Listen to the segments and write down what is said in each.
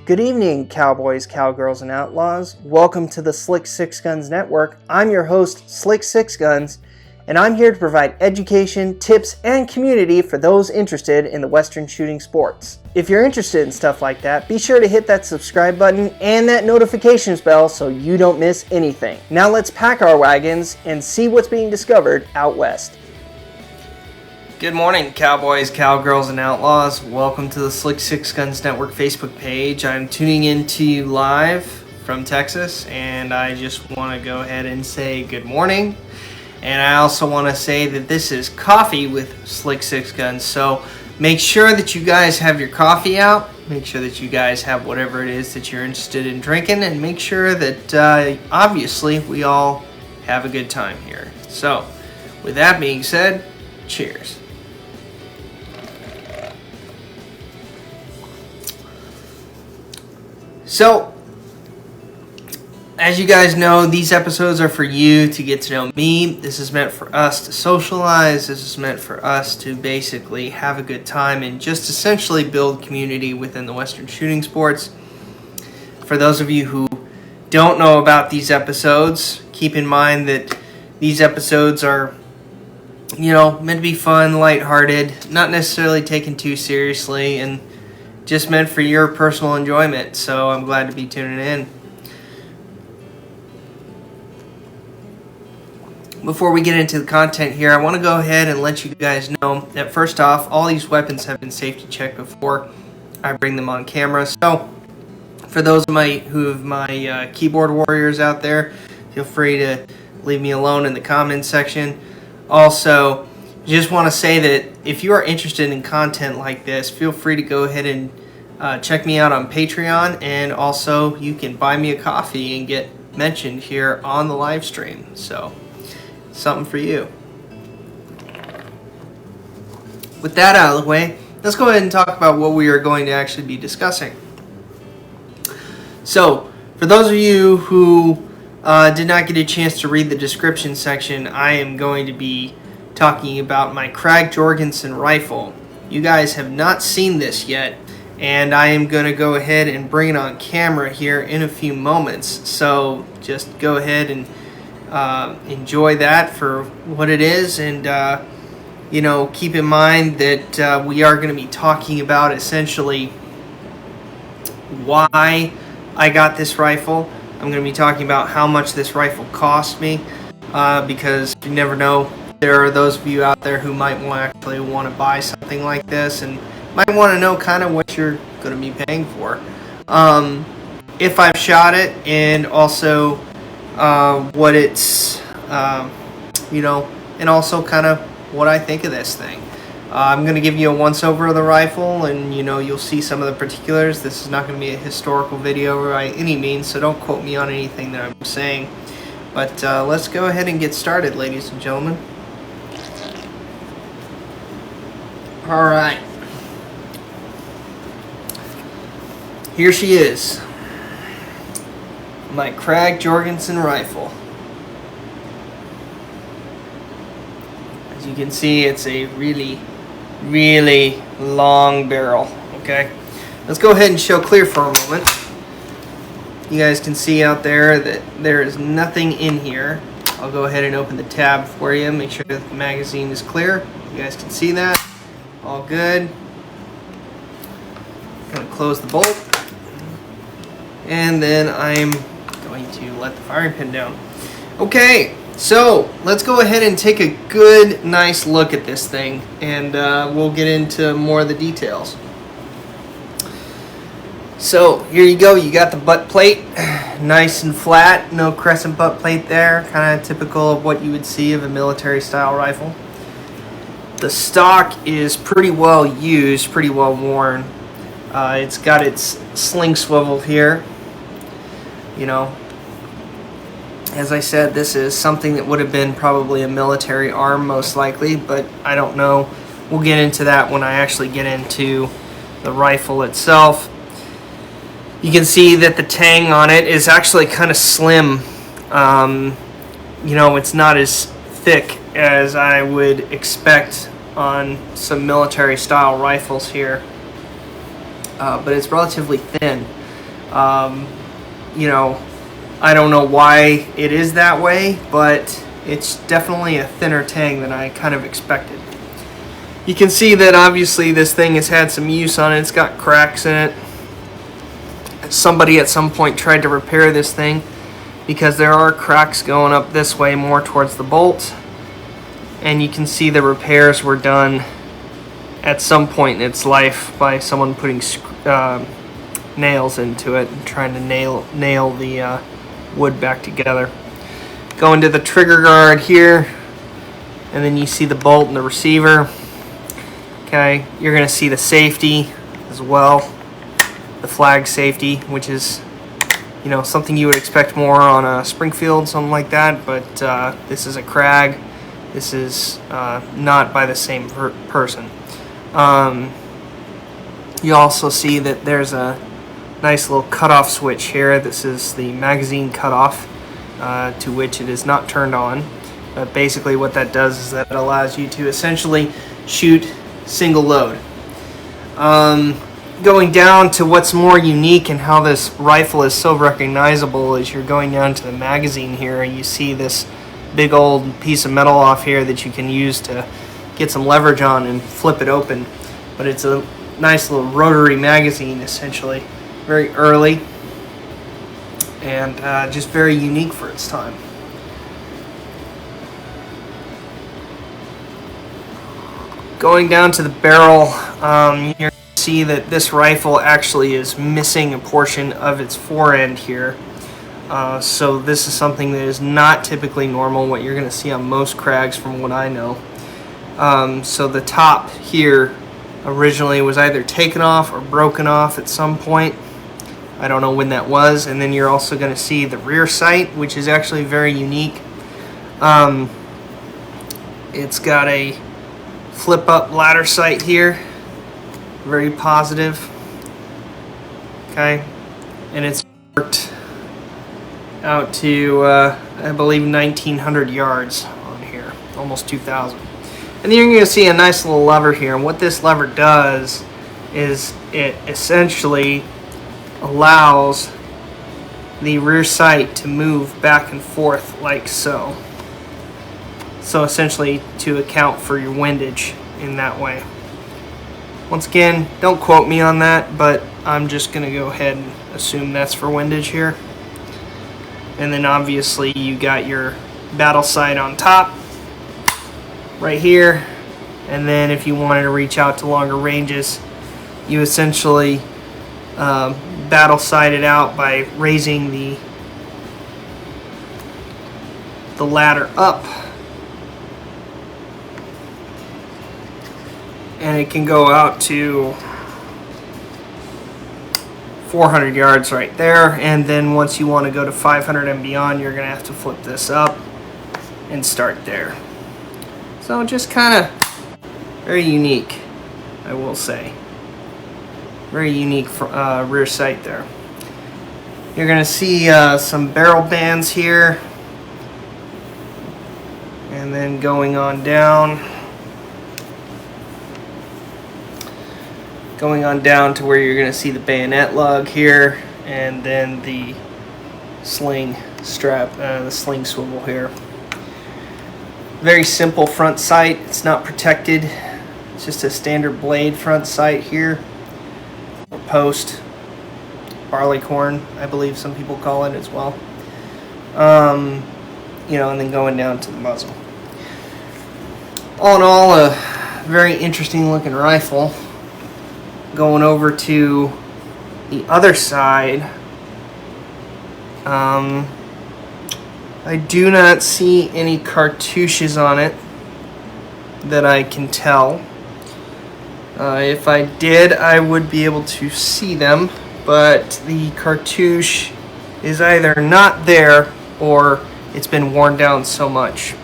Good evening, cowboys, cowgirls, and outlaws. Welcome to the Slick Sixguns Network. I'm your host, Slick Sixguns, and I'm here to provide education, tips, and community for those interested in the Western shooting sports. If you're interested in stuff like that, be sure to hit that subscribe button and that notifications bell so you don't miss anything. Now let's pack our wagons and see what's being discovered out west. Good morning, cowboys, cowgirls, and outlaws. Welcome to the Slick Sixguns Network Facebook page. I'm tuning in to you live from Texas, and I just want to go ahead and say good morning. And I also want to say that this is Coffee with Slick Sixguns, so make sure that you guys have your coffee out. Make sure that you guys have whatever it is that you're interested in drinking, and make sure that, obviously, we all have a good time here. So, with that being said, cheers. So, as you guys know, these episodes are for you to get to know me. This is meant for us to socialize. This is meant for us to basically have a good time and just essentially build community within the Western shooting sports. For those of you who don't know about these episodes, keep in mind that these episodes are, meant to be fun, lighthearted, not necessarily taken too seriously, and just meant for your personal enjoyment. So I'm glad to be tuning in. Before we get into the content here, I want to go ahead and let you guys know that first off, all these weapons have been safety checked before I bring them on camera. So for those of my keyboard warriors out there, feel free to leave me alone in the comments section. Also, just want to say that if you are interested in content like this, feel free to go ahead and check me out on Patreon, and also you can buy me a coffee and get mentioned here on the live stream. So, something for you. With that out of the way, let's go ahead and talk about what we are going to actually be discussing. So, for those of you who did not get a chance to read the description section, I am going to be talking about my Krag Jorgenson rifle. You guys have not seen this yet, and I am going to go ahead and bring it on camera here in a few moments. So just go ahead and enjoy that for what it is, and keep in mind that we are going to be talking about essentially why I got this rifle. I'm going to be talking about how much this rifle cost me, because you never know. There are those of you out there who might actually want to buy something like this and might want to know kind of what you're going to be paying for. If I've shot it, and also what it's, and also kind of what I think of this thing. I'm going to give you a once-over of the rifle, and you'll see some of the particulars. This is not going to be a historical video by any means, so don't quote me on anything that I'm saying. But let's go ahead and get started, ladies and gentlemen. Alright. Here she is. My Krag Jorgenson rifle. As you can see, it's a really, really long barrel. Okay? Let's go ahead and show clear for a moment. You guys can see out there that there is nothing in here. I'll go ahead and open the tab for you. Make sure that the magazine is clear. You guys can see that. All good. Going to close the bolt. And then I'm going to let the firing pin down. Okay, so let's go ahead and take a good, nice look at this thing, and we'll get into more of the details. So here you go. You got the butt plate, nice and flat, no crescent butt plate there, kind of typical of what you would see of a military style rifle. The stock is pretty well used, pretty well worn. It's got its sling swivel here. As I said, this is something that would have been probably a military arm most likely, but I don't know. We'll get into that when I actually get into the rifle itself. You can see that the tang on it is actually kind of slim. It's not as thick as I would expect on some military style rifles here, but it's relatively thin. You know, I don't know why it is that way, but it's definitely a thinner tang than I kind of expected. You can see that obviously this thing has had some use on it. It's got cracks in it. Somebody at some point tried to repair this thing because there are cracks going up this way more towards the bolt. And you can see the repairs were done at some point in its life by someone putting nails into it and trying to nail the wood back together. Go into the trigger guard here, and then you see the bolt and the receiver. Okay, you're going to see the safety as well, the flag safety, which is, you know, something you would expect more on a Springfield, something like that, but this is a Krag. This is not by the same person. You also see that there's a nice little cutoff switch here. This is the magazine cutoff, to which it is not turned on. But basically what that does is that it allows you to essentially shoot single load. Going down to what's more unique and how this rifle is so recognizable is you're going down to the magazine here, and you see this big old piece of metal off here that you can use to get some leverage on and flip it open. But it's a nice little rotary magazine, essentially. Very early and just very unique for its time. Going down to the barrel, you're going to see that this rifle actually is missing a portion of its forend here. So this is something that is not typically normal, what you're going to see on most Krags from what I know. So the top here originally was either taken off or broken off at some point. I don't know when that was. And then you're also going to see the rear sight, which is actually very unique. It's got a flip up ladder sight here, very positive. Okay, and it's worked out to I believe 1,900 yards on here, almost 2,000. And then you're going to see a nice little lever here, and what this lever does is it essentially allows the rear sight to move back and forth like so. So essentially to account for your windage in that way. Once again, don't quote me on that, but I'm just going to go ahead and assume that's for windage here. And then obviously you got your battle sight on top right here, and then if you wanted to reach out to longer ranges, you essentially battle sight it out by raising the ladder up, and it can go out to 400 yards right there. And then once you want to go to 500 and beyond, you're going to have to flip this up and start there. So just kind of very unique, I will say. Very unique rear sight there. You're going to see some barrel bands here. And then going on down. Going on down to where you're going to see the bayonet lug here. And then the sling strap, the sling swivel here. Very simple front sight. It's not protected. It's just a standard blade front sight here. Or post. Barleycorn, I believe some people call it as well. You know, and then going down to the muzzle. All in all, a very interesting looking rifle. Going over to the other side, I do not see any cartouches on it that I can tell. If I did, I would be able to see them, but the cartouche is either not there or it's been worn down so much.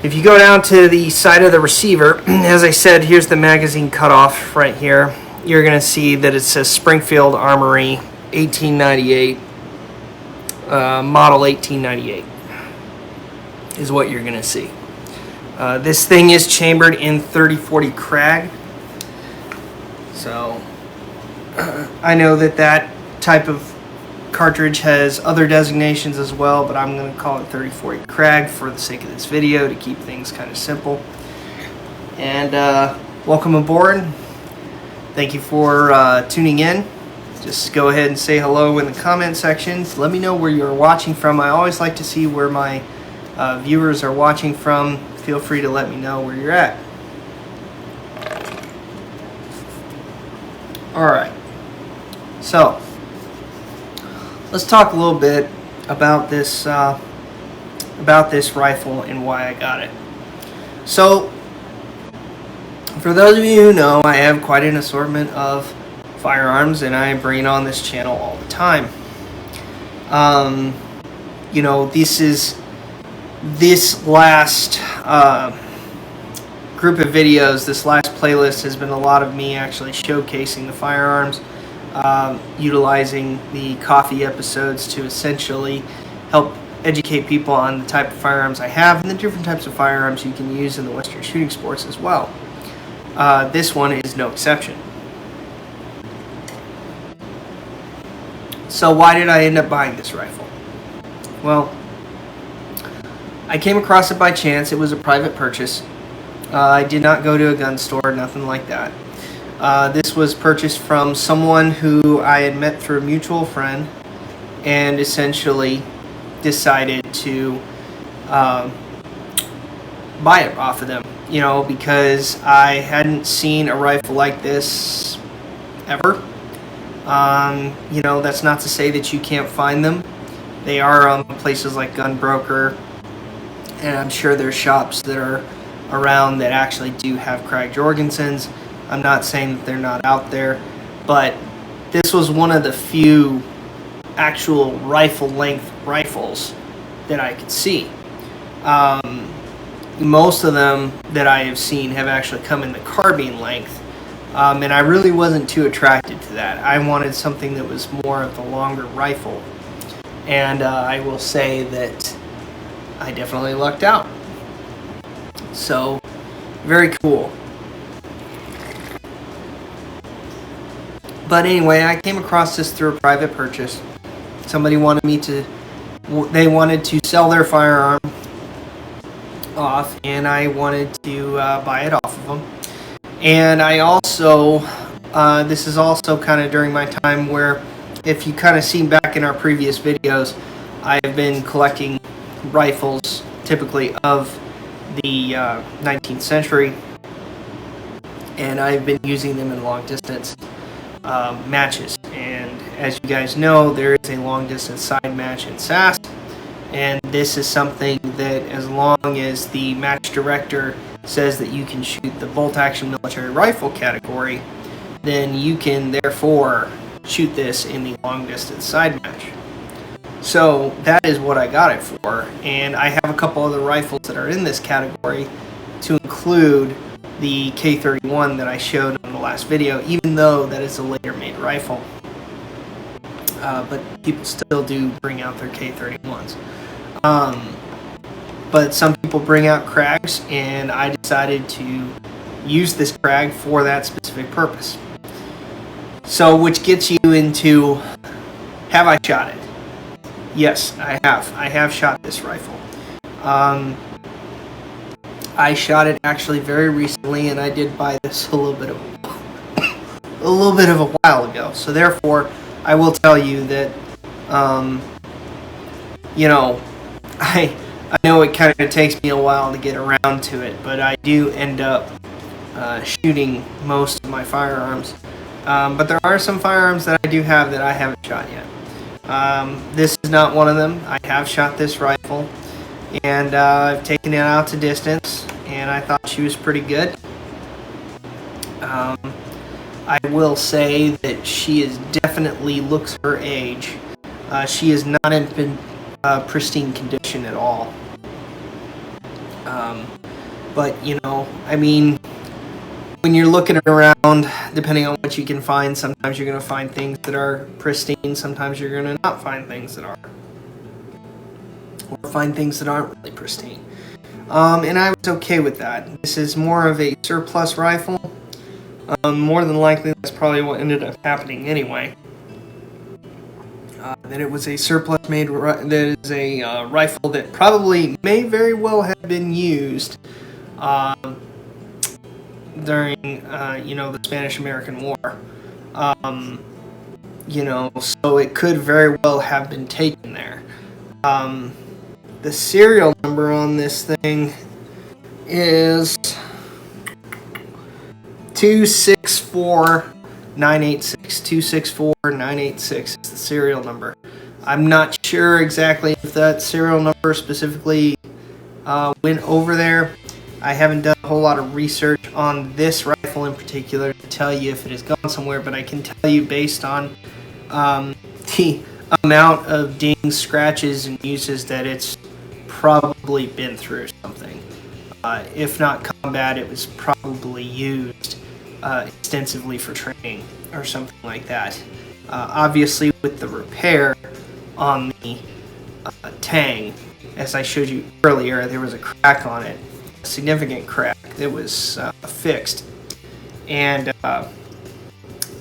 If you go down to the side of the receiver, as I said, here's the magazine cutoff right here. You're going to see that it says Springfield Armory 1898, model 1898 is what you're going to see. This thing is chambered in 3040 Krag. So I know that that type of cartridge has other designations as well, but I'm going to call it 3040 Krag for the sake of this video to keep things kind of simple. And welcome aboard. Thank you for tuning in. Just go ahead and say hello in the comment section. Let me know where you're watching from. I always like to see where my viewers are watching from. Feel free to let me know where you're at. Alright, so let's talk a little bit about this rifle and why I got it. So, for those of you who know, I have quite an assortment of firearms, and I bring it on this channel all the time. You know, this last group of videos, this last playlist has been a lot of me actually showcasing the firearms, utilizing the coffee episodes to essentially help educate people on the type of firearms I have and the different types of firearms you can use in the Western shooting sports as well. This one is no exception. So why did I end up buying this rifle? Well, I came across it by chance. It was a private purchase. I did not go to a gun store, nothing like that. This was purchased from someone who I had met through a mutual friend and essentially decided to buy it off of them. You know, because I hadn't seen a rifle like this ever. You know, that's not to say that you can't find them. They are on places like Gun Broker, and I'm sure there's shops that are around that actually do have Krag Jorgensons. I'm not saying that they're not out there, but this was one of the few actual rifle length rifles that I could see. Most of them that I have seen have actually come in the carbine length, and I really wasn't too attracted to that. I wanted something that was more of the longer rifle, and I will say that I definitely lucked out. So, very cool. But anyway, I came across this through a private purchase. Somebody wanted they wanted to sell their firearm off, and I wanted to buy it off of them. And I also, this is also kind of during my time where, if you kind of seen back in our previous videos, I have been collecting rifles, typically of the 19th century, and I've been using them in long distance matches. And as you guys know, there is a long distance side match in SAS, and this is something that, as long as the match director says that you can shoot the bolt action military rifle category, then you can therefore shoot this in the long distance side match. So that is what I got it for, and I have a couple other rifles that are in this category, to include the K31 that I showed in the last video, even though that is a later made rifle. But people still do bring out their K31s. But some people bring out Krags, and I decided to use this Krag for that specific purpose. So, which gets you into, have I shot it? Yes, I have. I have shot this rifle. I shot it actually very recently, and I did buy this a little bit of a while ago. So therefore, I will tell you that, you know, I know it kind of takes me a while to get around to it, but I do end up shooting most of my firearms. But there are some firearms that I do have that I haven't shot yet. This is not one of them. I have shot this rifle, and I've taken it out to distance, and I thought she was pretty good. I will say that she is definitely looks her age. She is not in pristine condition at all. But, you know, I mean, when you're looking around, depending on what you can find, sometimes you're going to find things that are pristine, sometimes you're going to not find things that are. Or find things that aren't really pristine. And I was okay with that. This is more of a surplus rifle. More than likely, that's probably what ended up happening anyway. That it was a surplus made, that is a rifle that probably may very well have been used during, the Spanish-American War. So it could very well have been taken there. The serial number on this thing is 264986. 264986 is the serial number. I'm not sure exactly if that serial number specifically went over there. I haven't done a whole lot of research on this rifle in particular to tell you if it has gone somewhere, but I can tell you based on the amount of dings, scratches, and uses that it's probably been through something. If not combat, it was probably used extensively for training or something like that. Obviously, with the repair on the Tang, as I showed you earlier, there was a crack on it, a significant crack that was fixed, and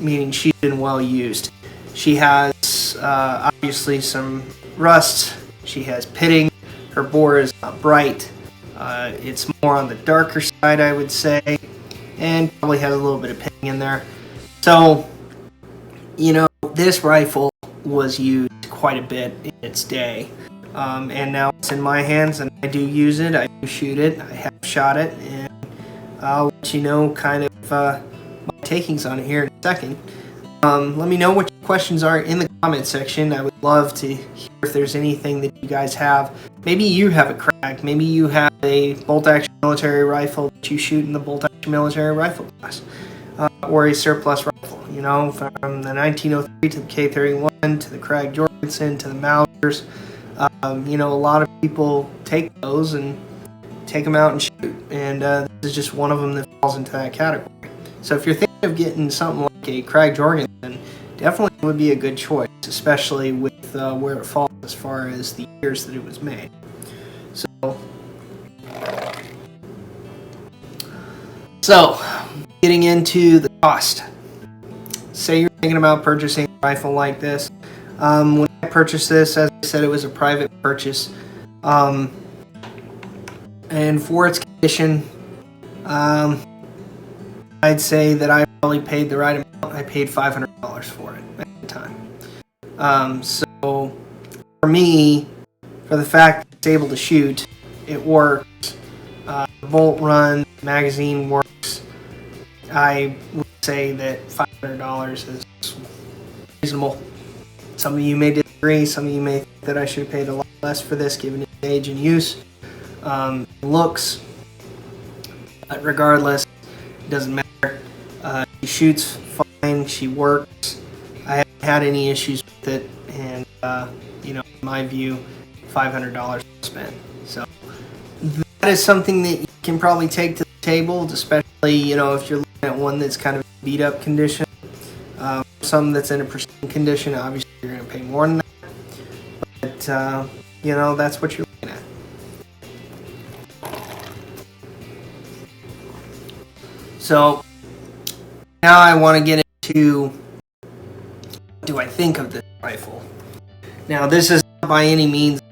meaning she's been well used. She has obviously some rust. She has pitting. Her bore is not bright. It's more on the darker side, I would say, and probably has a little bit of pitting in there. So, this rifle was used quite a bit in its day, and now it's in my hands, and I do use it. I do shoot it. I have shot it, and I'll let you know kind of my takings on it here in a second. Let me know what your questions are in the comment section. I would love to hear if there's anything that you guys have. Maybe you have a Krag. Maybe you have a bolt-action military rifle that you shoot in the bolt-action military rifle class, or a surplus rifle. From the 1903 to the K31 to the Krag Jorgenson to the Mausers. A lot of people take those and take them out and shoot, and this is just one of them that falls into that category. So if you're thinking of getting something like a Krag Jorgenson, definitely would be a good choice, especially with where it falls as far as the years that it was made. So getting into the cost. Say you're thinking about purchasing a rifle like this. When I purchased this, as I said, it was a private purchase. And for its condition, I'd say that I probably paid the right amount. I paid $500 for it at the time. So for me, for the fact that it's able to shoot, it works. The bolt run, magazine works. I would say that $500 is reasonable. Some of you may disagree. Some of you may think that I should have paid a lot less for this given its age and use. Looks. But regardless, it doesn't matter. She shoots fine. She works. I haven't had any issues with it. And, in my view, $500 spent. So that is something that you can probably take to the table, especially, if you're looking at one that's kind of beat up condition. Some that's in a pristine condition, obviously you're going to pay more than that. But, that's what you're looking at. So now I want to get into what do I think of this rifle. Now this is not by any means a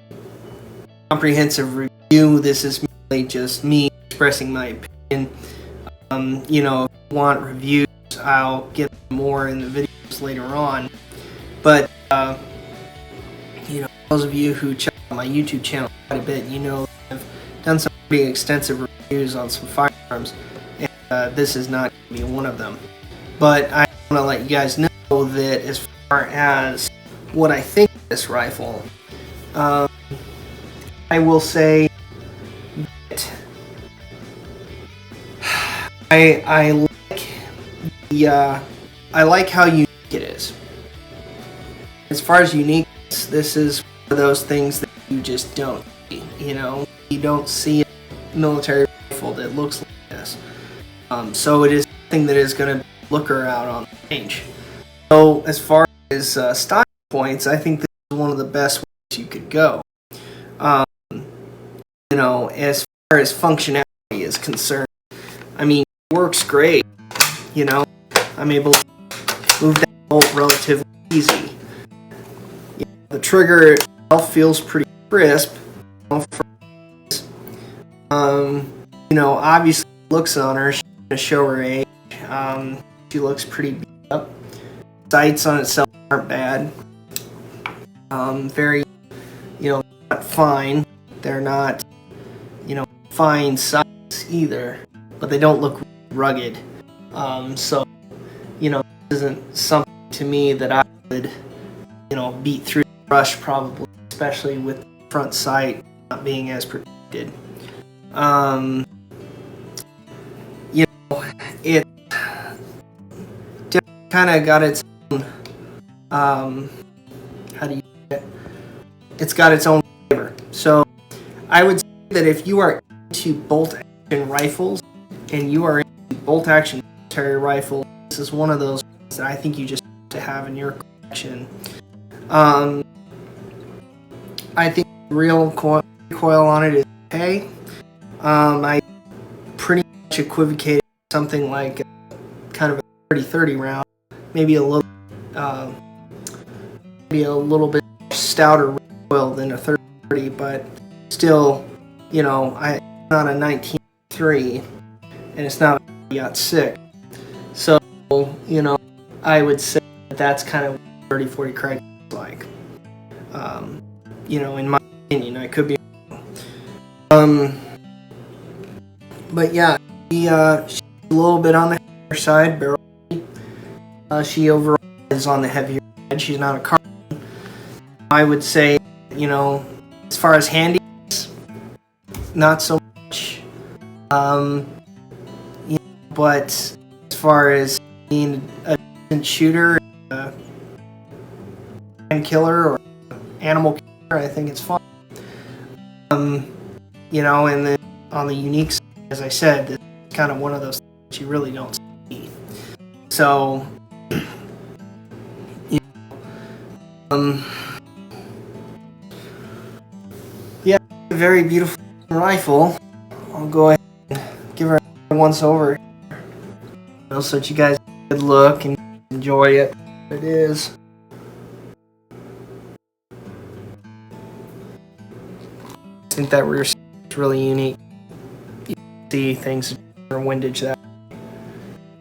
comprehensive review. This is merely just me expressing my opinion. If you want reviews, I'll get more in the videos later on. But those of you who check out my YouTube channel quite a bit, I've done some pretty extensive reviews on some firearms. This is not going to be one of them. But I want to let you guys know that as far as what I think of this rifle, I will say that I like how unique it is. As far as uniqueness, this is one of those things that you just don't see. You don't see a military rifle that looks like this. So it is something that is going to looker out on the range. So as far as style points, I think this is one of the best ways you could go. As far as functionality is concerned, it works great. You know, I'm able to move that bolt relatively easy. You know, the trigger itself feels pretty crisp. You know, obviously looks on her, she's gonna show her age. She looks pretty beat up. Sights on itself aren't bad. Very, you know, not fine. They're not, you know, fine sights either, but they don't look rugged. So, you know, this isn't something to me that I would, you know, beat through the brush probably, especially with the front sight not being as protected. You know, it kind of got its own, how do you say it? It's got its own flavor. So I would say that if you are into bolt action rifles and you are into bolt action military rifle, this is one of those that I think you just have to have in your collection. I think the real recoil on it is okay. I pretty much equivocated something like kind of a 30-30 round, maybe a little bit stouter recoil than a 30, but still, you know, it's not a 19.3 and it's not a 6. So, you know, I would say that's kind of what 30-40 Krag is like. You know, in my opinion, I could be wrong. But yeah, she's a little bit on the heavier side, barrel. She overall is on the heavier side. She's not a carbine. I would say, you know, as far as handy, not so much. You know, but as far as being a decent shooter, and killer or animal killer, I think it's fun. You know, and then on the unique side, as I said, it's kind of one of those things that you really don't see. So, you know, yeah, a very beautiful rifle. I'll go ahead and give her a once over, so that you guys get a good look and enjoy it. It is. I think that rear is really unique. You can see things for windage that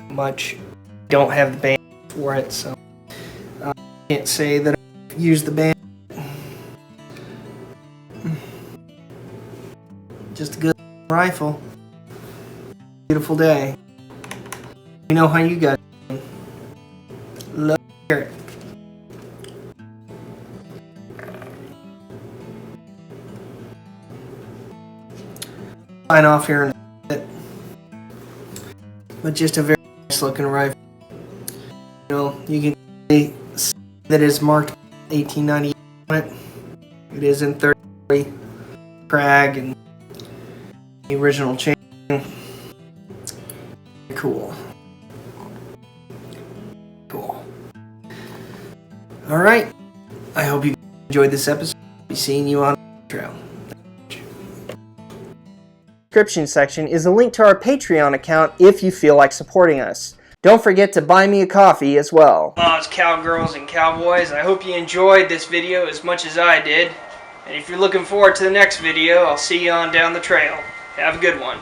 much. Don't have the band for it, so I can't say that I've used the band. Just a good rifle. Beautiful day. You know how you guys love to hear it. Sign off here in a bit, but just a very nice looking rifle. You know, you can see that is marked 1898 on it. It is in 30 Krag and the original chain. Cool. Cool. Alright. I hope you enjoyed this episode. I'll be seeing you on the trail. Description section is a link to our Patreon account if you feel like supporting us. Don't forget to buy me a coffee as well. It's cowgirls and cowboys. I hope you enjoyed this video as much as I did. And if you're looking forward to the next video, I'll see you on down the trail. Have a good one.